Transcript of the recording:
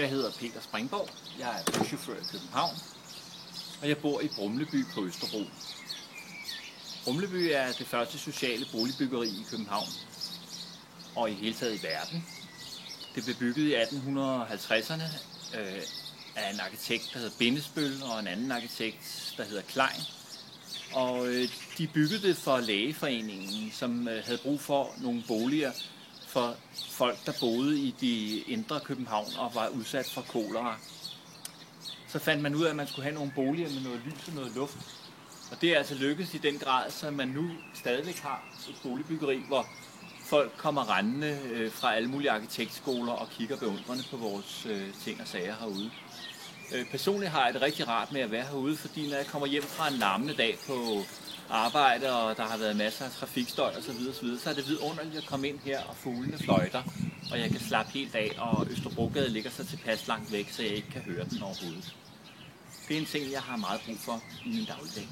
Jeg hedder Peter Springborg, jeg er buschauffør i København, og jeg bor i Brumleby på Østerbro. Brumleby er det første sociale boligbyggeri i København, og i hele taget i verden. Det blev bygget i 1850'erne af en arkitekt, der hedder Bindesbøll, og en anden arkitekt, der hedder Klein. Og de byggede det for Lægeforeningen, som havde brug for nogle boliger for folk, der boede i de indre København og var udsat for kolera. Så fandt man ud af, at man skulle have nogle boliger med noget lys og noget luft. Og det er altså lykkedes i den grad, så man nu stadigvæk har et boligbyggeri, hvor folk kommer rendende fra alle mulige arkitektskoler og kigger beundrende på vores ting og sager herude. Personligt har jeg det rigtig rart med at være herude, fordi når jeg kommer hjem fra en larmende dag på arbejde, og der har været masser af trafikstøj osv., så er det vidunderligt at komme ind her, og fuglene fløjter, og jeg kan slappe helt af, og Østerbrogade ligger så tilpas langt væk, så jeg ikke kan høre den overhovedet. Det er en ting, jeg har meget brug for i min dagligdag.